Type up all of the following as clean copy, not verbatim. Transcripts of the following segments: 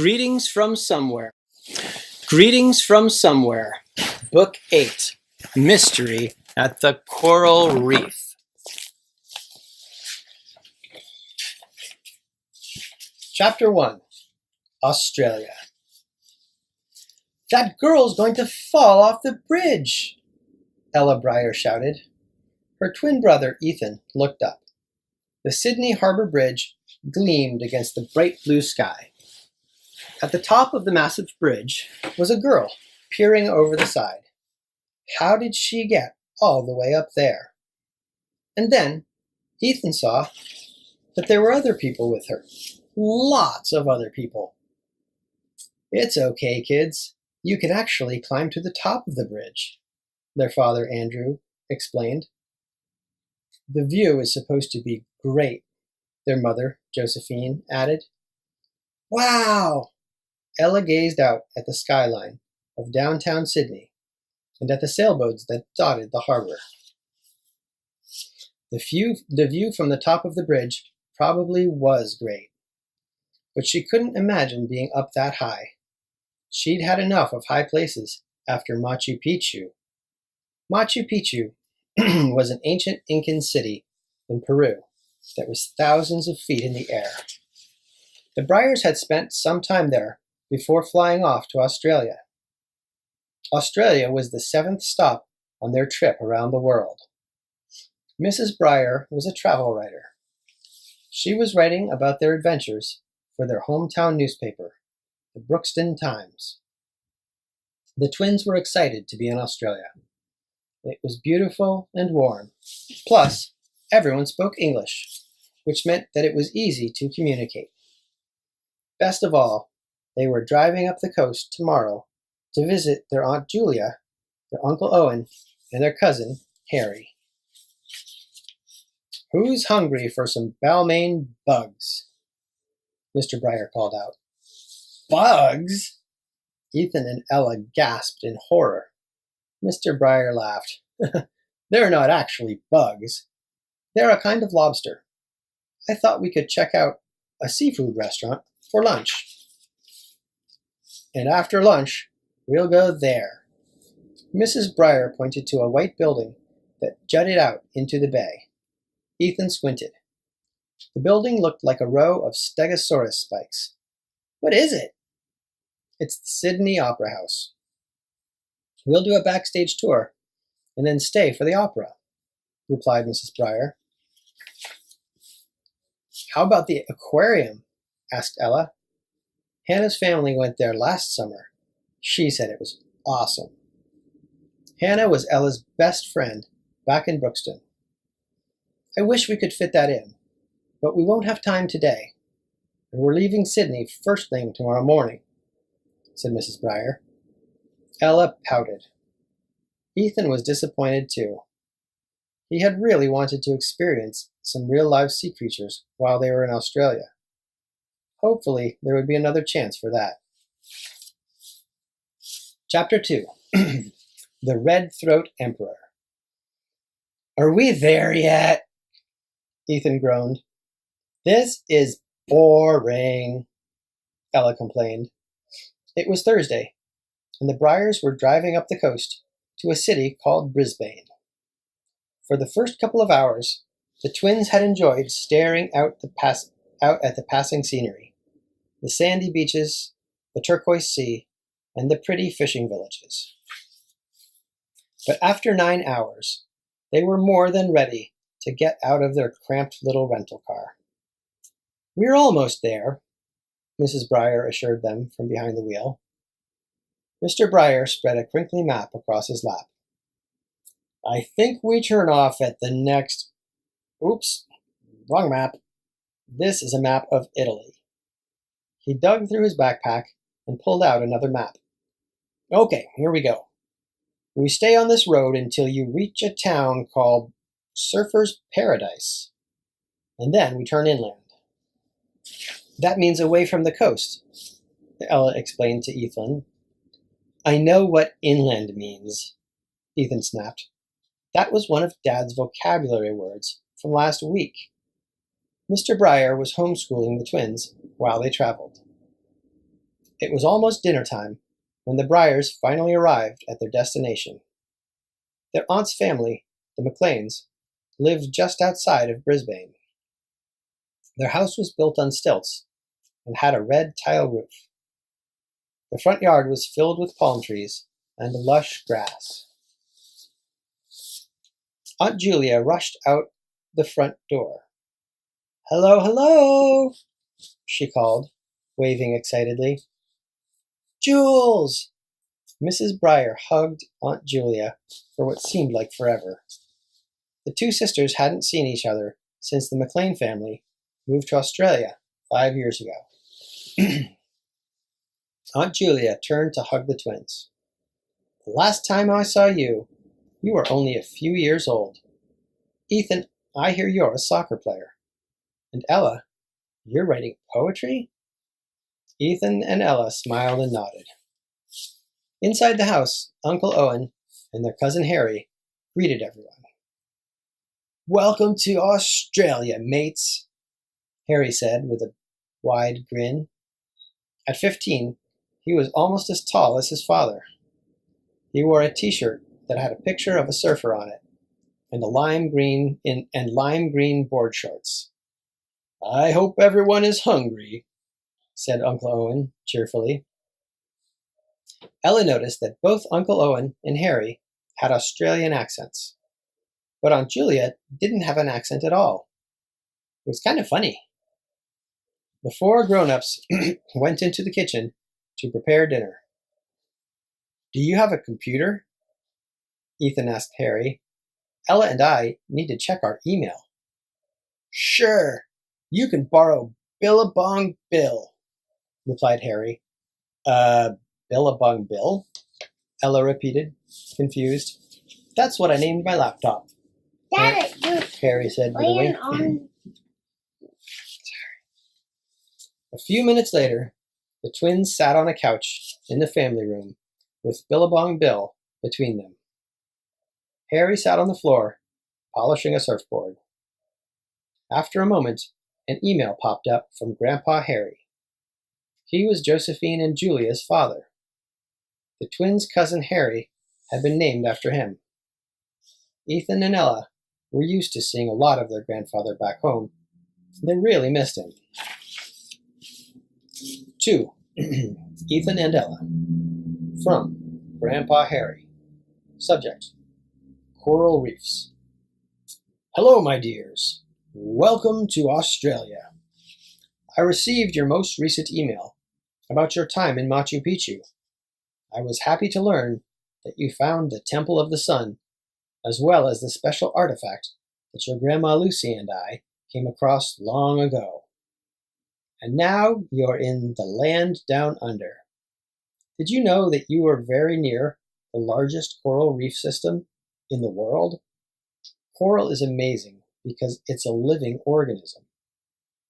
Greetings from Somewhere. Greetings from Somewhere. Book 8. Mystery at the Coral Reef. Chapter 1. Australia. "That girl's going to fall off the bridge!" Ella Breyer shouted. Her twin brother, Ethan, looked up. The Sydney Harbour Bridge gleamed against the bright blue sky. At the top of the massive bridge was a girl peering over the side. How did she get all the way up there? And then Ethan saw that there were other people with her. Lots of other people. "It's okay, kids. You can actually climb to the top of the bridge," their father Andrew explained. "The view is supposed to be great," their mother Josephine added. "Wow!" Ella gazed out at the skyline of downtown Sydney and at the sailboats that dotted the harbor. The view from the top of the bridge probably was great, but she couldn't imagine being up that high. She'd had enough of high places after Machu Picchu. Machu Picchu was an ancient Incan city in Peru that was thousands of feet in the air. The Breyers had spent some time there before flying off to Australia. Australia was the 7th stop on their trip around the world. Mrs. Breyer was a travel writer. She was writing about their adventures for their hometown newspaper, the Brookston Times. The twins were excited to be in Australia. It was beautiful and warm. Plus, everyone spoke English, which meant that it was easy to communicate. Best of all, they were driving up the coast tomorrow to visit their Aunt Julia, their Uncle Owen, and their cousin Harry. "Who's hungry for some Balmain bugs?" Mr. Breyer called out. "Bugs?" Ethan and Ella gasped in horror. Mr. Breyer laughed. "They're not actually bugs. They're a kind of lobster. I thought we could check out a seafood restaurant for lunch. And after lunch, we'll go there." Mrs. Breyer pointed to a white building that jutted out into the bay. Ethan squinted. The building looked like a row of stegosaurus spikes. "What is it?" "It's the Sydney Opera House. We'll do a backstage tour and then stay for the opera," replied Mrs. Breyer. "How about the aquarium?" asked Ella. "Hannah's family went there last summer. She said it was awesome." Hannah was Ella's best friend back in Brookston. "I wish we could fit that in, but we won't have time today, and we're leaving Sydney first thing tomorrow morning," said Mrs. Breyer. Ella pouted. Ethan was disappointed too. He had really wanted to experience some real live sea creatures while they were in Australia. Hopefully, there would be another chance for that. Chapter 2. The Red-Throat Emperor. "Are we there yet?" Ethan groaned. "This is boring," Ella complained. It was Thursday, and the Breyers were driving up the coast to a city called Brisbane. For the first couple of hours, the twins had enjoyed staring out at the passing scenery. The sandy beaches, the turquoise sea, and the pretty fishing villages. But after 9 hours, they were more than ready to get out of their cramped little rental car. "We're almost there," Mrs. Breyer assured them from behind the wheel. Mr. Breyer spread a crinkly map across his lap. "I think we turn off at the next... Oops, wrong map. This is a map of Italy." He dug through his backpack and pulled out another map. "Okay, here we go. We stay on this road until you reach a town called Surfer's Paradise, and then we turn inland." "That means away from the coast," Ella explained to Ethan. "I know what inland means," Ethan snapped. That was one of Dad's vocabulary words from last week. Mr. Breyer was homeschooling the twins while they traveled. It was almost dinner time when the Bryars finally arrived at their destination. Their aunt's family, the McLeans, lived just outside of Brisbane. Their house was built on stilts and had a red tile roof. The front yard was filled with palm trees and lush grass. Aunt Julia rushed out the front door. "Hello, hello," she called, waving excitedly. "Jules!" Mrs. Bryer hugged Aunt Julia for what seemed like forever. The two sisters hadn't seen each other since the McLean family moved to Australia 5 years ago. Aunt Julia turned to hug the twins. "The last time I saw you, you were only a few years old. Ethan, I hear you're a soccer player. And Ella, you're writing poetry?" Ethan and Ella smiled and nodded. Inside the house, Uncle Owen and their cousin Harry greeted everyone. "Welcome to Australia, mates," Harry said with a wide grin. At 15, he was almost as tall as his father. He wore a t-shirt that had a picture of a surfer on it and lime green board shorts. "I hope everyone is hungry," said Uncle Owen cheerfully. Ella noticed that both Uncle Owen and Harry had Australian accents, but Aunt Julia didn't have an accent at all. It was kind of funny. The four grown-ups went into the kitchen to prepare dinner. "Do you have a computer?" Ethan asked Harry. "Ella and I need to check our email." "Sure, you can borrow Billabong Bill," replied Harry. Billabong Bill?" Ella repeated, confused. "That's what I named my laptop," Harry said with a wink. A few minutes later, the twins sat on a couch in the family room with Billabong Bill between them. Harry sat on the floor, polishing a surfboard. After a moment, an email popped up from Grandpa Harry. He was Josephine and Julia's father. The twins' cousin Harry had been named after him. Ethan and Ella were used to seeing a lot of their grandfather back home. They really missed him. To Ethan and Ella. From Grandpa Harry. Subject: Coral Reefs. Hello, my dears. Welcome to Australia. I received your most recent email about your time in Machu Picchu. I was happy to learn that you found the Temple of the Sun, as well as the special artifact that your Grandma Lucy and I came across long ago. And now you're in the land down under. Did you know that you are very near the largest coral reef system in the world? Coral is amazing because it's a living organism.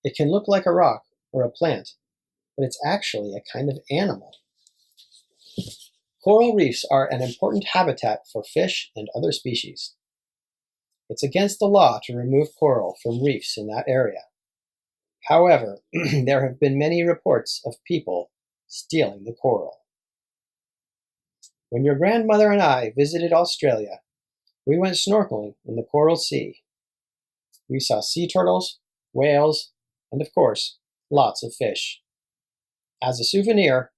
It can look like a rock or a plant, but it's actually a kind of animal. Coral reefs are an important habitat for fish and other species. It's against the law to remove coral from reefs in that area. However, there have been many reports of people stealing the coral. When your grandmother and I visited Australia, we went snorkeling in the Coral Sea. We saw sea turtles, whales, and of course, lots of fish. As a souvenir,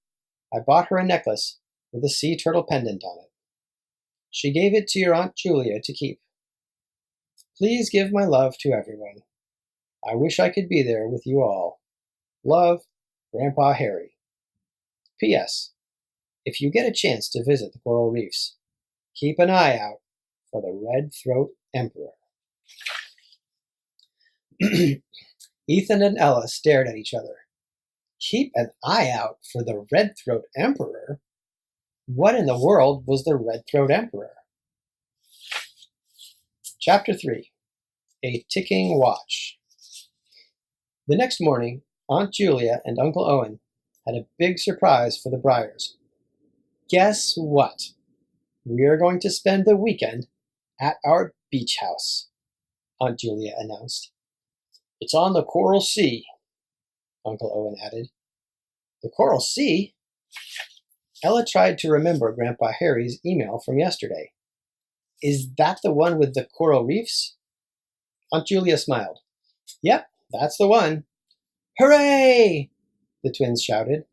I bought her a necklace with a sea turtle pendant on it. She gave it to your Aunt Julia to keep. Please give my love to everyone. I wish I could be there with you all. Love, Grandpa Harry. P.S. If you get a chance to visit the coral reefs, keep an eye out for the red-throat emperor. Ethan and Ella stared at each other. Keep an eye out for the red-throat emperor? What in the world was the red-throat emperor? Chapter 3. A Ticking Watch. The next morning, Aunt Julia and Uncle Owen had a big surprise for the Bryars. Guess what? We are going to spend the weekend at our beach house, Aunt Julia announced. It's on the Coral Sea, Uncle Owen added. The Coral Sea? Ella tried to remember Grandpa Harry's email from yesterday. Is that the one with the coral reefs? Aunt Julia smiled. Yep, that's the one. Hooray! The twins shouted.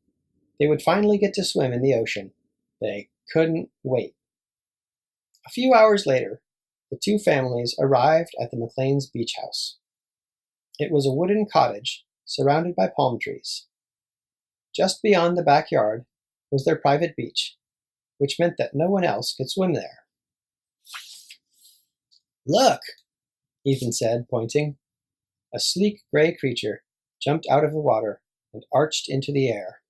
They would finally get to swim in the ocean. They couldn't wait. A few hours later, the two families arrived at the McLean's beach house. It was a wooden cottage surrounded by palm trees. Just beyond the backyard was their private beach, which meant that no one else could swim there. Look, Ethan said, pointing. A sleek gray creature jumped out of the water and arched into the air.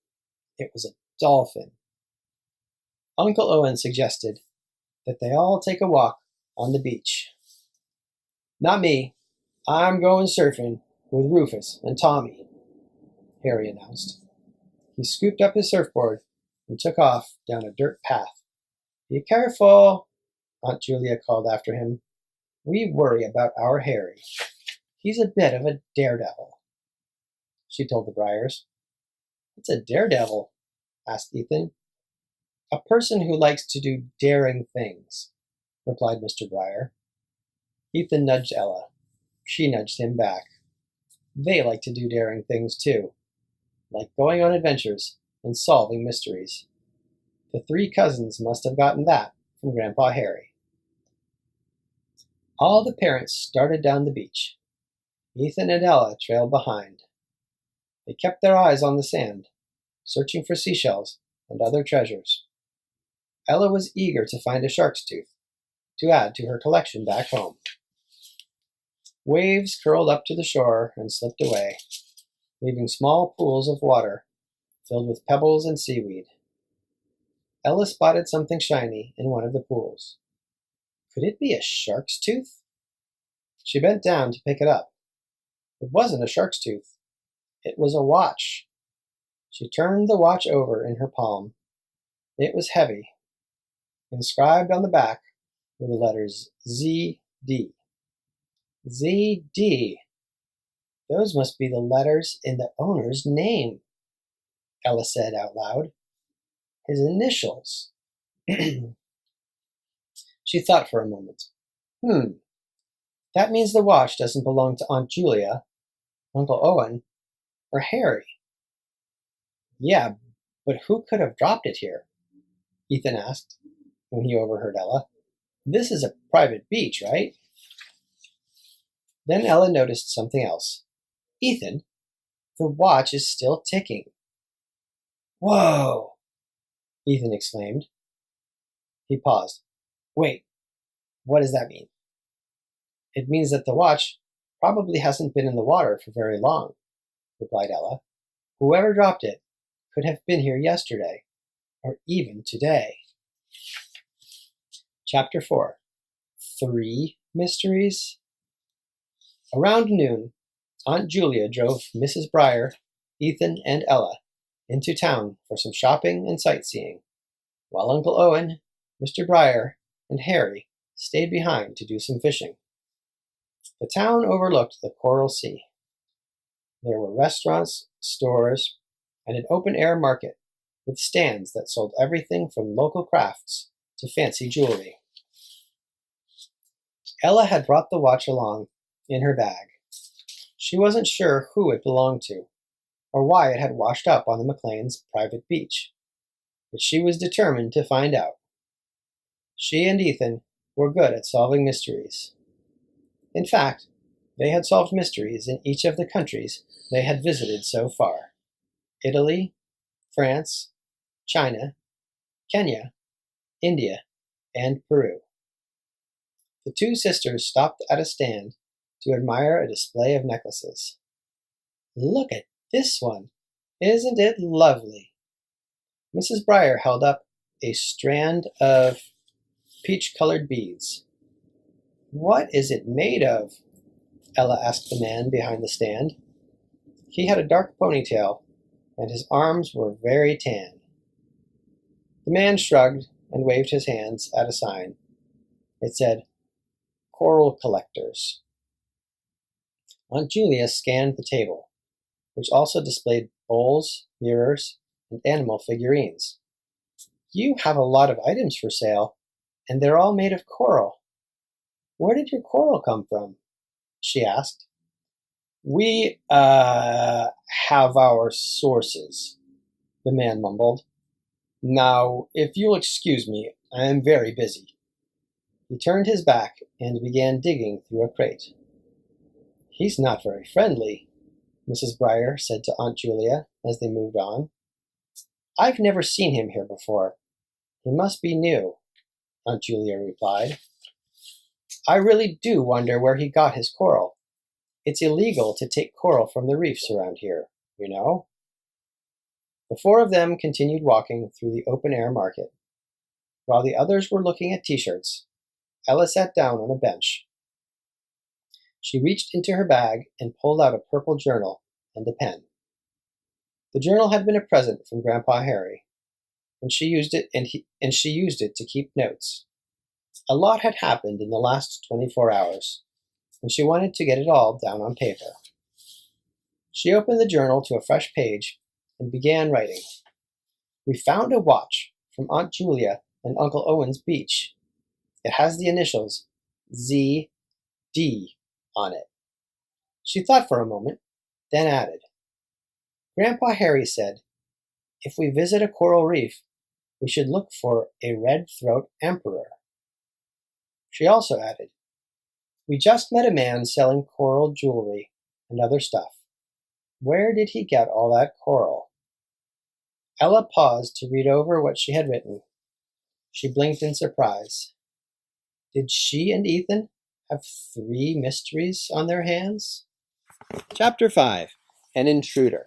It was a dolphin. Uncle Owen suggested that they all take a walk on the beach. Not me. I'm going surfing with Rufus and Tommy, Harry announced. He scooped up his surfboard and took off down a dirt path. Be careful, Aunt Julia called after him. We worry about our Harry. He's a bit of a daredevil, she told the Bryars. What's a daredevil? Asked Ethan. A person who likes to do daring things, replied Mr. Bryer. Ethan nudged Ella. She nudged him back. They like to do daring things too, like going on adventures and solving mysteries. The three cousins must have gotten that from Grandpa Harry. All the parents started down the beach. Ethan and Ella trailed behind. They kept their eyes on the sand, searching for seashells and other treasures. Ella was eager to find a shark's tooth to add to her collection back home. Waves curled up to the shore and slipped away, leaving small pools of water filled with pebbles and seaweed. Ella spotted something shiny in one of the pools. Could it be a shark's tooth? She bent down to pick it up. It wasn't a shark's tooth. It was a watch. She turned the watch over in her palm. It was heavy. Inscribed on the back were the letters Z.D. Z.D. Those must be the letters in the owner's name, Ella said out loud. His initials. She thought for a moment. That means the watch doesn't belong to Aunt Julia, Uncle Owen, or Harry. Yeah, but who could have dropped it here? Ethan asked when he overheard Ella. This is a private beach, right? Then Ella noticed something else. Ethan, the watch is still ticking. Whoa! Ethan exclaimed. He paused. Wait, what does that mean? It means that the watch probably hasn't been in the water for very long, replied Ella. Whoever dropped it could have been here yesterday, or even today. Chapter 4. 3 Mysteries? Around noon, Aunt Julia drove Mrs. Bryer, Ethan, and Ella into town for some shopping and sightseeing, while Uncle Owen, Mr. Bryer, and Harry stayed behind to do some fishing. The town overlooked the Coral Sea. There were restaurants, stores, and an open-air market with stands that sold everything from local crafts to fancy jewelry. Ella had brought the watch along in her bag. She wasn't sure who it belonged to, or why it had washed up on the McLean's private beach, but she was determined to find out. She and Ethan were good at solving mysteries. In fact, they had solved mysteries in each of the countries they had visited so far: Italy, France, China, Kenya, India, and Peru. The two sisters stopped at a stand to admire a display of necklaces. Look at this one. Isn't it lovely? Mrs. Bryer held up a strand of peach-colored beads. What is it made of? Ella asked the man behind the stand. He had a dark ponytail, and his arms were very tan. The man shrugged and waved his hands at a sign. It said, Coral Collectors. Aunt Julia scanned the table, which also displayed bowls, mirrors, and animal figurines. You have a lot of items for sale, and they're all made of coral. Where did your coral come from? She asked. We, have our sources, the man mumbled. Now, if you'll excuse me, I am very busy. He turned his back and began digging through a crate. He's not very friendly, Mrs. Briar said to Aunt Julia as they moved on. I've never seen him here before. He must be new, Aunt Julia replied. I really do wonder where he got his coral. It's illegal to take coral from the reefs around here, you know. The four of them continued walking through the open-air market. While the others were looking at t-shirts, Ella sat down on a bench. She reached into her bag and pulled out a purple journal and a pen. The journal had been a present from Grandpa Harry, and she used it to keep notes. A lot had happened in the last 24 hours, and she wanted to get it all down on paper. She opened the journal to a fresh page and began writing. We found a watch from Aunt Julia and Uncle Owen's beach. It has the initials Z.D. on it. She thought for a moment, then added, Grandpa Harry said, if we visit a coral reef, we should look for a red-throat emperor. She also added, we just met a man selling coral jewelry and other stuff. Where did he get all that coral? Ella paused to read over what she had written. She blinked in surprise. Did she and Ethan have 3 mysteries on their hands? Chapter 5. An Intruder.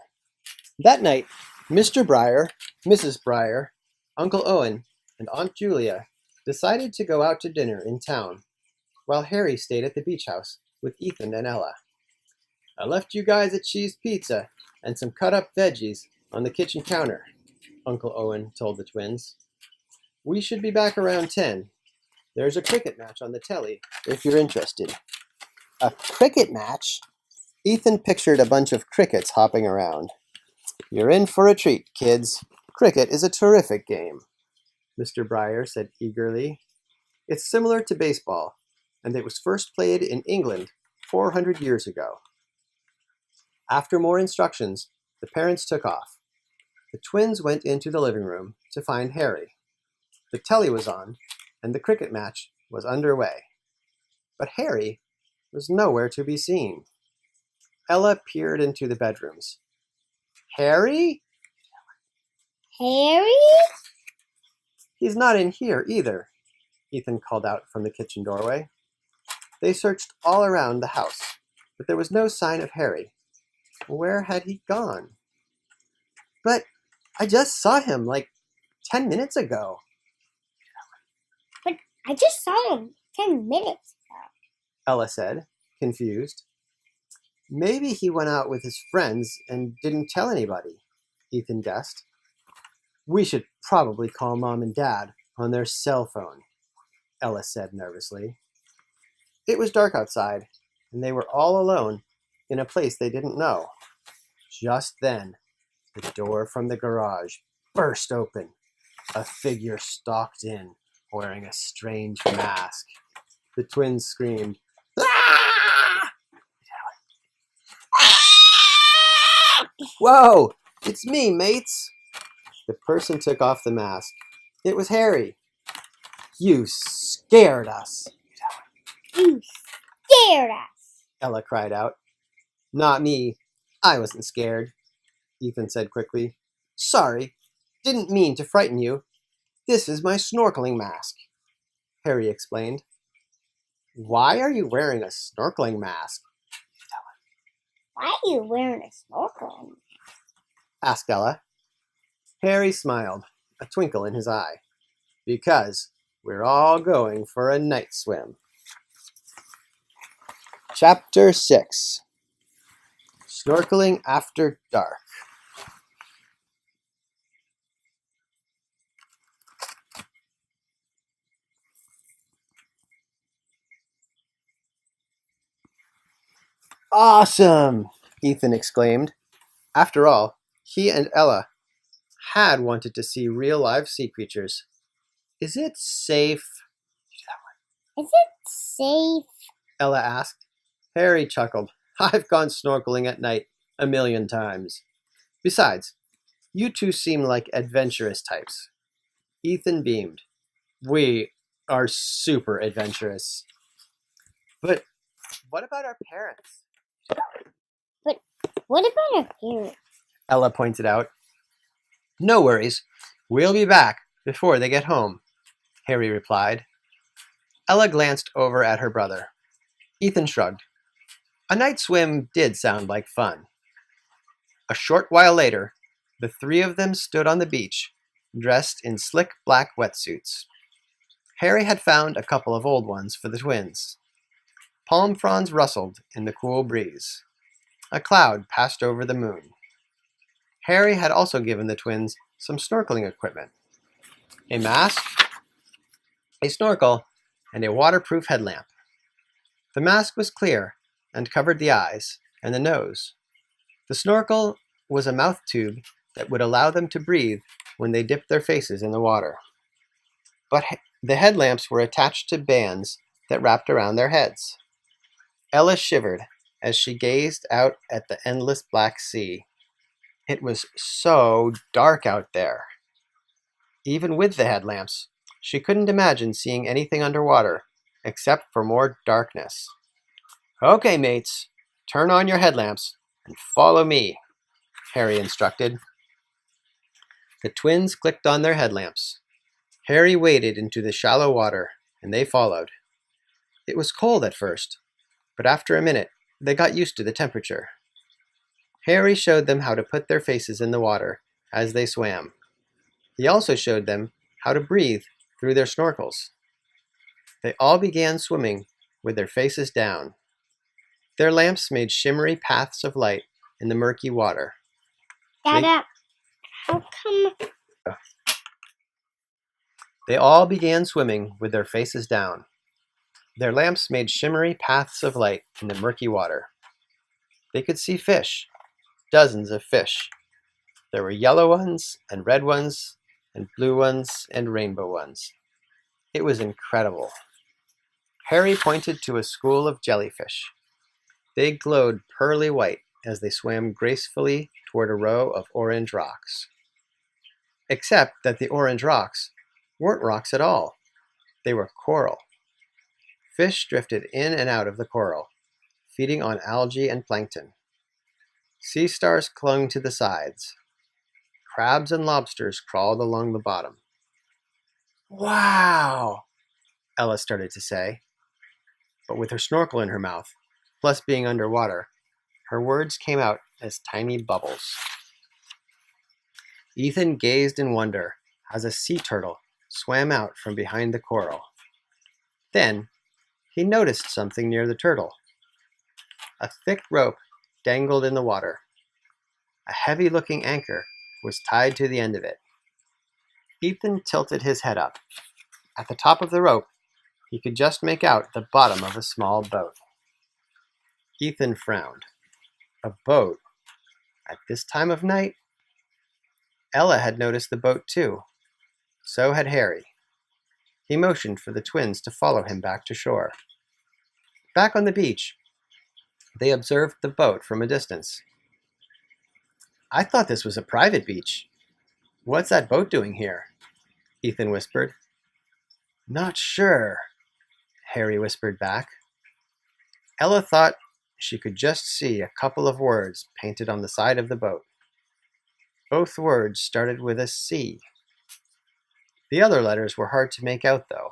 That night, Mr. Briar, Mrs. Briar, Uncle Owen, and Aunt Julia decided to go out to dinner in town, while Harry stayed at the beach house with Ethan and Ella. I left you guys a cheese pizza and some cut-up veggies on the kitchen counter, Uncle Owen told the twins. We should be back around 10. There's a cricket match on the telly, if you're interested. A cricket match? Ethan pictured a bunch of crickets hopping around. You're in for a treat, kids. Cricket is a terrific game, Mr. Briar said eagerly. It's similar to baseball, and it was first played in England 400 years ago. After more instructions, the parents took off. The twins went into the living room to find Harry. The telly was on, and the cricket match was underway. But Harry was nowhere to be seen. Ella peered into the bedrooms. Harry? Harry? He's not in here either, Ethan called out from the kitchen doorway. They searched all around the house, but there was no sign of Harry. Where had he gone? But I just saw him like 10 minutes ago. But I just saw him 10 minutes ago, Ella said, confused. Maybe he went out with his friends and didn't tell anybody, Ethan guessed. We should probably call Mom and Dad on their cell phone, Ella said nervously. It was dark outside, and they were all alone in a place they didn't know. Just then, the door from the garage burst open. A figure stalked in, wearing a strange mask. The twins screamed, "Ah!" Whoa! It's me, mates! The person took off the mask. It was Harry. You scared us, You scared us. Ella cried out. Not me. I wasn't scared, Ethan said quickly. Sorry, didn't mean to frighten you. This is my snorkeling mask, Harry explained. Why are you wearing a snorkeling mask? Why are you wearing a snorkel? Asked Ella. Harry smiled, a twinkle in his eye. Because we're all going for a night swim. Chapter 6. Snorkeling After Dark. Awesome! Ethan exclaimed. After all, he and Ella had wanted to see real live sea creatures. Is it safe? Is it safe? Ella asked. Harry chuckled. I've gone snorkeling at night 1,000,000 times. Besides, you two seem like adventurous types. Ethan beamed. We are super adventurous. But what about our parents? But what about our parents? Ella pointed out. No worries. We'll be back before they get home, Harry replied. Ella glanced over at her brother. Ethan shrugged. A night swim did sound like fun. A short while later, the three of them stood on the beach, dressed in slick black wetsuits. Harry had found a couple of old ones for the twins. Palm fronds rustled in the cool breeze. A cloud passed over the moon. Harry had also given the twins some snorkeling equipment. A mask, a snorkel, and a waterproof headlamp. The mask was clear and covered the eyes and the nose. The snorkel was a mouth tube that would allow them to breathe when they dipped their faces in the water. But the headlamps were attached to bands that wrapped around their heads. Ella shivered as she gazed out at the endless black sea. It was so dark out there. Even with the headlamps, she couldn't imagine seeing anything underwater except for more darkness. Okay, mates, turn on your headlamps and follow me, Harry instructed. The twins clicked on their headlamps. Harry waded into the shallow water, and they followed. It was cold at first, but after a minute, they got used to the temperature. Harry showed them how to put their faces in the water as they swam. He also showed them how to breathe through their snorkels. They all began swimming with their faces down. Their lamps made shimmery paths of light in the murky water. Dada, how come? They all began swimming with their faces down. Their lamps made shimmery paths of light in the murky water. They could see fish, dozens of fish. There were yellow ones, and red ones, and blue ones, and rainbow ones. It was incredible. Harry pointed to a school of jellyfish. They glowed pearly white as they swam gracefully toward a row of orange rocks. Except that the orange rocks weren't rocks at all. They were coral. Fish drifted in and out of the coral, feeding on algae and plankton. Sea stars clung to the sides. Crabs and lobsters crawled along the bottom. Wow, Ella started to say. But with her snorkel in her mouth, plus being underwater, her words came out as tiny bubbles. Ethan gazed in wonder as a sea turtle swam out from behind the coral. Then, he noticed something near the turtle. A thick rope dangled in the water. A heavy-looking anchor was tied to the end of it. Ethan tilted his head up. At the top of the rope, he could just make out the bottom of a small boat. Ethan frowned. A boat? At this time of night? Ella had noticed the boat too. So had Harry. He motioned for the twins to follow him back to shore. Back on the beach, they observed the boat from a distance. I thought this was a private beach. What's that boat doing here? Ethan whispered. Not sure, Harry whispered back. Ella thought she could just see a couple of words painted on the side of the boat. Both words started with a C. The other letters were hard to make out, though.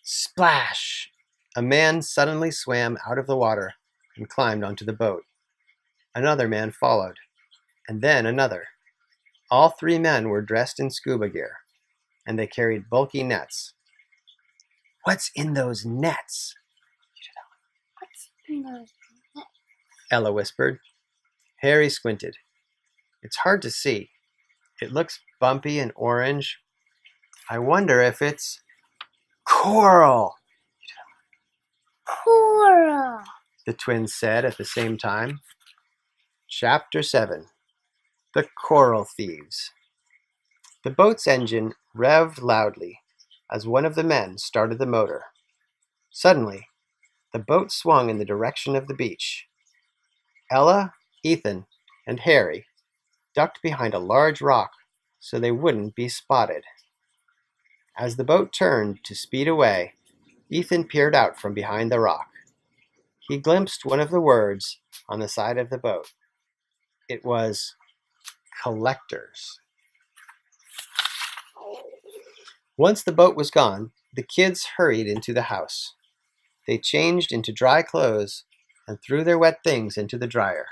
Splash! A man suddenly swam out of the water and climbed onto the boat. Another man followed, and then another. All three men were dressed in scuba gear, and they carried bulky nets. What's in those nets? What's in those nets? Ella whispered. Harry squinted. It's hard to see. It looks bumpy and orange. I wonder if it's coral, Coral. the twins said at the same time. Chapter 7. The Coral Thieves. The boat's engine revved loudly as one of the men started the motor. Suddenly, the boat swung in the direction of the beach. Ella, Ethan, and Harry ducked behind a large rock so they wouldn't be spotted. As the boat turned to speed away, Ethan peered out from behind the rock. He glimpsed one of the words on the side of the boat. It was collectors. Once the boat was gone, the kids hurried into the house. They changed into dry clothes and threw their wet things into the dryer.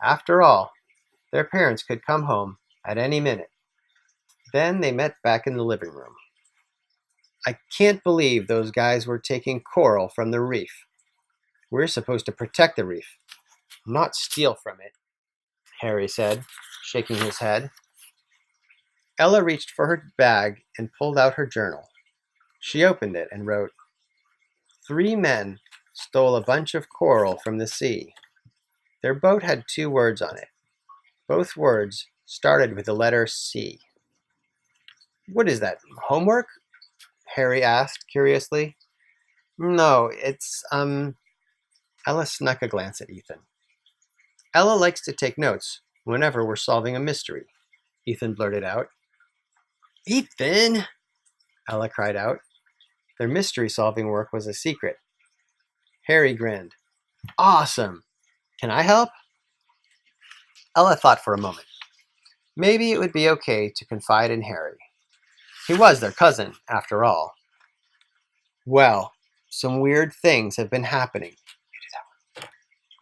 After all, their parents could come home at any minute. Then they met back in the living room. I can't believe those guys were taking coral from the reef. We're supposed to protect the reef, not steal from it, Harry said, shaking his head. Ella reached for her bag and pulled out her journal. She opened it and wrote, 3 men stole a bunch of coral from the sea. Their boat had 2 words on it. Both words started with the letter C. What is that, homework? Harry asked curiously. No, it's, Ella snuck a glance at Ethan. Ella likes to take notes whenever we're solving a mystery, Ethan blurted out. Ethan! Ella cried out. Their mystery-solving work was a secret. Harry grinned. Awesome! Can I help? Ella thought for a moment. Maybe it would be okay to confide in Harry. He was their cousin, after all. Well, some weird things have been happening.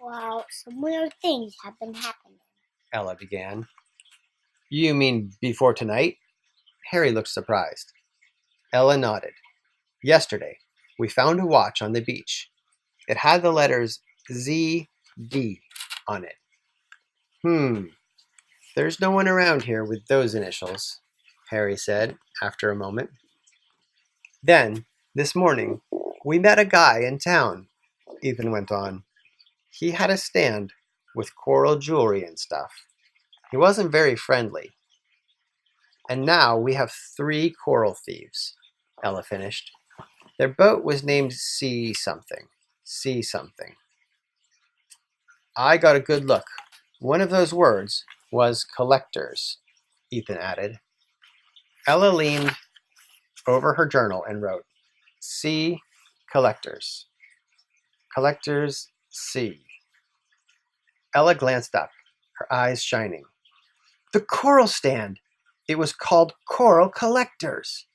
Well, some weird things have been happening. Ella began. You mean before tonight? Harry looked surprised. Ella nodded. Yesterday, we found a watch on the beach. It had the letters Z.D. on it. There's no one around here with those initials, Harry said after a moment. Then, this morning, we met a guy in town, Ethan went on. He had a stand with coral jewelry and stuff. He wasn't very friendly. And now we have 3 coral thieves, Ella finished. Their boat was named Sea something. I got a good look. One of those words was collectors, Ethan added. Ella leaned over her journal and wrote, Sea collectors. Collectors sea. Ella glanced up, her eyes shining. The coral stand! It was called Coral Collectors.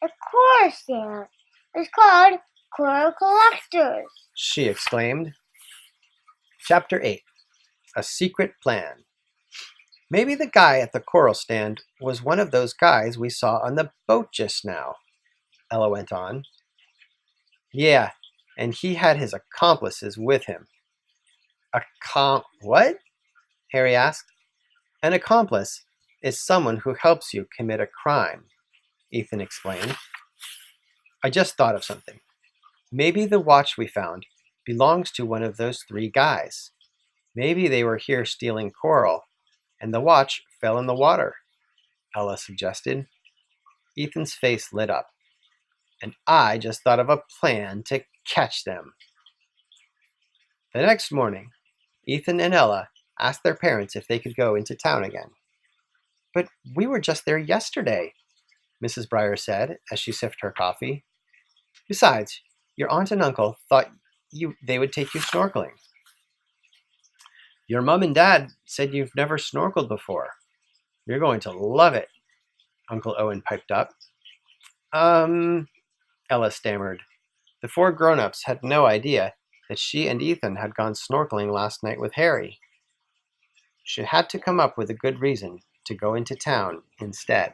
Of course, yeah. It's called Coral Collectors, She exclaimed. Chapter 8. A Secret Plan. Maybe the guy at the coral stand was one of those guys we saw on the boat just now, Ella went on. Yeah, and he had his accomplices with him. What? Harry asked. An accomplice is someone who helps you commit a crime, Ethan explained. I just thought of something. Maybe the watch we found belongs to one of those 3 guys. Maybe they were here stealing coral, and the watch fell in the water, Ella suggested. Ethan's face lit up. And I just thought of a plan to catch them. The next morning, Ethan and Ella asked their parents if they could go into town again. But we were just there yesterday, Mrs. Breyer said as she sipped her coffee. Besides, your aunt and uncle thought they would take you snorkeling. Your mom and dad said you've never snorkeled before. You're going to love it, Uncle Owen piped up. Ella stammered. The 4 grown-ups had no idea that she and Ethan had gone snorkeling last night with Harry. She had to come up with a good reason to go into town instead.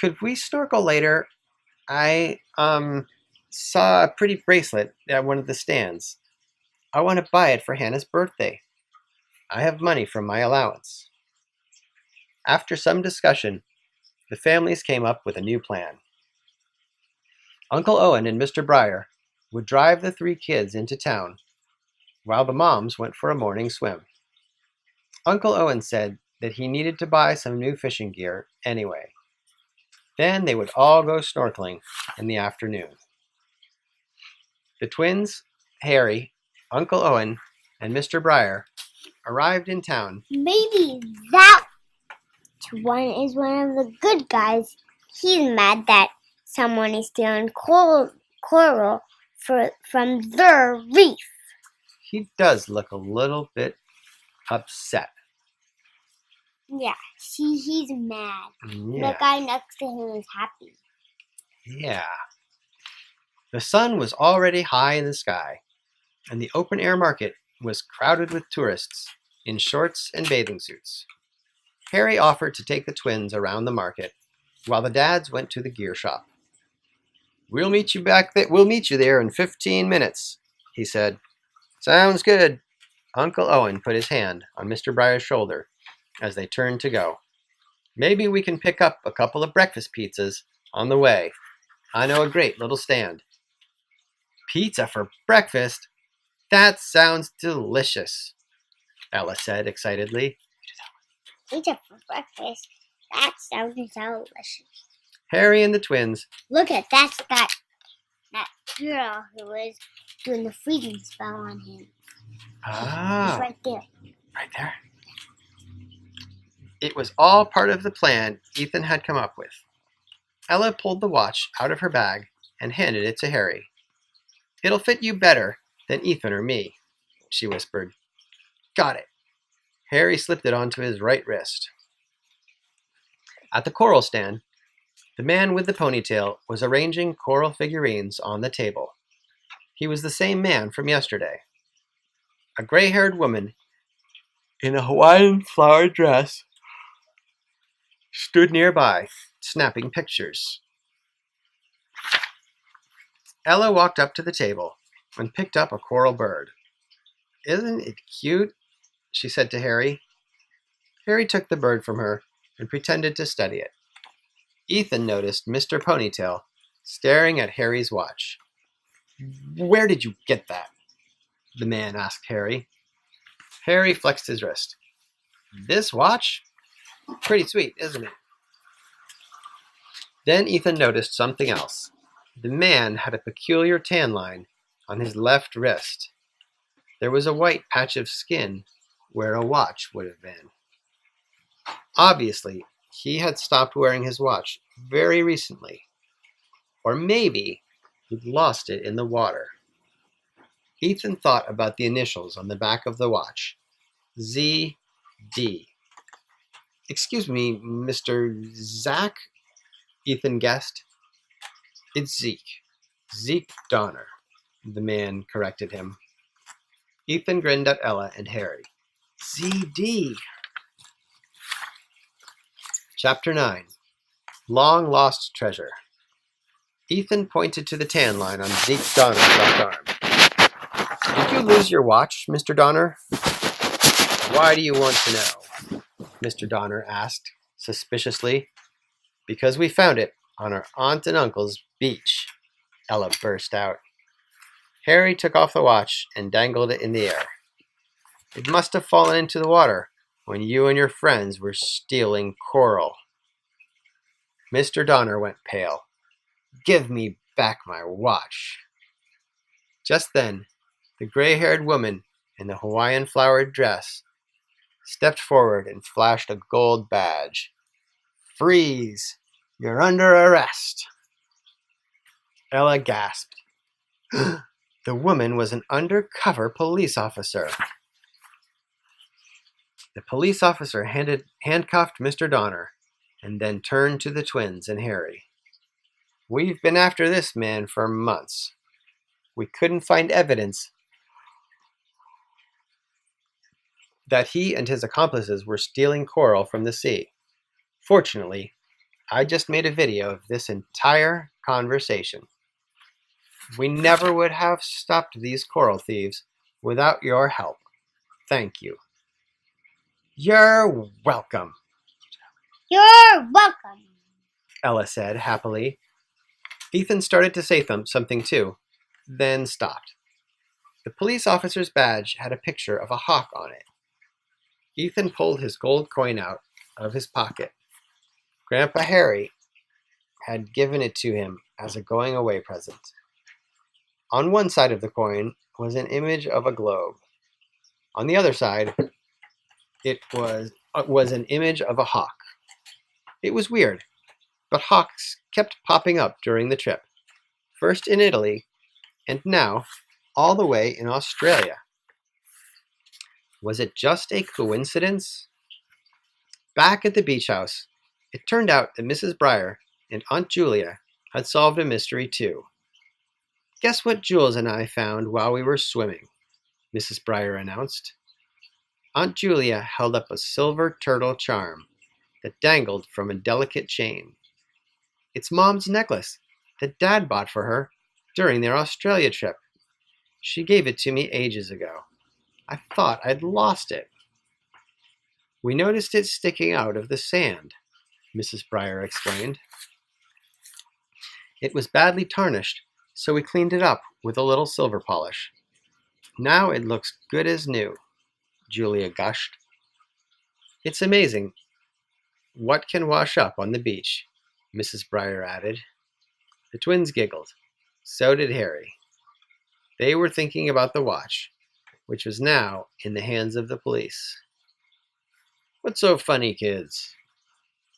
Could we snorkel later? I, saw a pretty bracelet at one of the stands. I want to buy it for Hannah's birthday. I have money from my allowance. After some discussion, the families came up with a new plan. Uncle Owen and Mr. Breyer would drive the 3 kids into town, while the moms went for a morning swim. Uncle Owen said that he needed to buy some new fishing gear anyway. Then they would all go snorkeling in the afternoon. The twins, Harry, Uncle Owen, and Mr. Briar arrived in town. Maybe that one is one of the good guys. He's mad that someone is stealing coral from their reef. He does look a little bit upset. Yeah, see, he's mad. Yeah. The guy next to him is happy. Yeah. The sun was already high in the sky, and the open-air market was crowded with tourists in shorts and bathing suits. Harry offered to take the twins around the market, while the dads went to the gear shop. We'll meet you there in 15 minutes, he said. Sounds good. Uncle Owen put his hand on Mr. Briar's shoulder as they turned to go. Maybe we can pick up a couple of breakfast pizzas on the way. I know a great little stand. Pizza for breakfast? That sounds delicious, Ella said excitedly. Pizza for breakfast? That sounds delicious. Harry and the twins. Look at that girl who was doing the freezing spell on him. Ah. She's right there. Right there. It was all part of the plan Ethan had come up with. Ella pulled the watch out of her bag and handed it to Harry. It'll fit you better than Ethan or me, she whispered. Got it. Harry slipped it onto his right wrist. At the coral stand, the man with the ponytail was arranging coral figurines on the table. He was the same man from yesterday. A gray-haired woman in a Hawaiian flowered dress stood nearby, snapping pictures. Ella walked up to the table and picked up a coral bird. Isn't it cute? She said to Harry. Harry took the bird from her and pretended to study it. Ethan noticed Mr. Ponytail staring at Harry's watch. Where did you get that? The man asked Harry. Harry flexed his wrist. This watch? Pretty sweet, isn't it? Then Ethan noticed something else. The man had a peculiar tan line on his left wrist. There was a white patch of skin where a watch would have been. Obviously, he had stopped wearing his watch very recently. Or maybe he'd lost it in the water. Ethan thought about the initials on the back of the watch. Z.D. Excuse me, Mr. Zach? Ethan guessed. It's Zeke. Zeke Donner, the man corrected him. Ethan grinned at Ella and Harry. Z.D. Chapter 9. Long Lost Treasure. Ethan pointed to the tan line on Zeke Donner's left arm. Did you lose your watch, Mr. Donner? Why do you want to know? Mr. Donner asked, suspiciously. Because we found it on our aunt and uncle's beach, Ella burst out. Harry took off the watch and dangled it in the air. It must have fallen into the water when you and your friends were stealing coral. Mr. Donner went pale. Give me back my watch. Just then, the gray-haired woman in the Hawaiian flowered dress stepped forward and flashed a gold badge. Freeze! You're under arrest. Ella gasped. The woman was an undercover police officer. The police officer handcuffed Mr. Donner and then turned to the twins and Harry. We've been after this man for months. We couldn't find evidence that he and his accomplices were stealing coral from the sea. Fortunately, I just made a video of this entire conversation. We never would have stopped these coral thieves without your help. Thank you. You're welcome. You're welcome, Ella said happily. Ethan started to say something too, then stopped. The police officer's badge had a picture of a hawk on it. Ethan pulled his gold coin out of his pocket. Grandpa Harry had given it to him as a going-away present. On one side of the coin was an image of a globe. On the other side, it was an image of a hawk. It was weird, but hawks kept popping up during the trip, first in Italy, and now all the way in Australia. Was it just a coincidence? Back at the beach house, it turned out that Mrs. Breyer and Aunt Julia had solved a mystery too. Guess what Jules and I found while we were swimming, Mrs. Breyer announced. Aunt Julia held up a silver turtle charm that dangled from a delicate chain. It's Mom's necklace that Dad bought for her during their Australia trip. She gave it to me ages ago. I thought I'd lost it. We noticed it sticking out of the sand, Mrs. Breyer explained. It was badly tarnished, so we cleaned it up with a little silver polish. Now it looks good as new, Julia gushed. It's amazing what can wash up on the beach, Mrs. Breyer added. The twins giggled. So did Harry. They were thinking about the watch, which was now in the hands of the police. What's so funny, kids?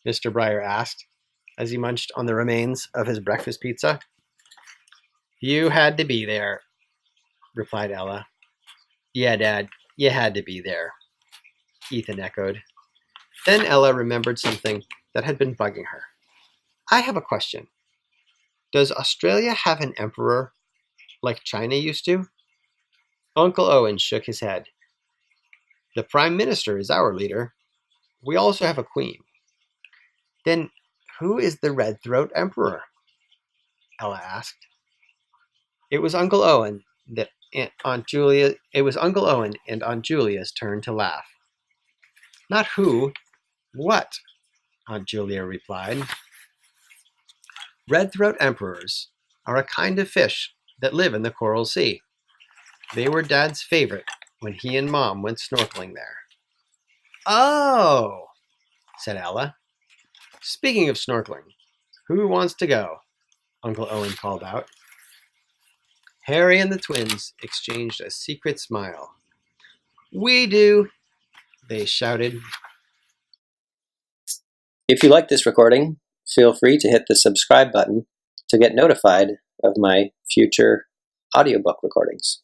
Mr. Breyer asked as he munched on the remains of his breakfast pizza. You had to be there, replied Ella. Yeah, Dad, you had to be there, Ethan echoed. Then Ella remembered something that had been bugging her. I have a question. Does Australia have an emperor like China used to? Uncle Owen shook his head. The Prime Minister is our leader. We also have a queen. Then who is the red-throat emperor? Ella asked. It was Uncle Owen and Aunt Julia's turn to laugh. Not who, what? Aunt Julia replied. Red-throat emperors are a kind of fish that live in the Coral Sea. They were Dad's favorite when he and Mom went snorkeling there. Oh, said Ella. Speaking of snorkeling, who wants to go? Uncle Owen called out. Harry and the twins exchanged a secret smile. We do, they shouted. If you like this recording, feel free to hit the subscribe button to get notified of my future audiobook recordings.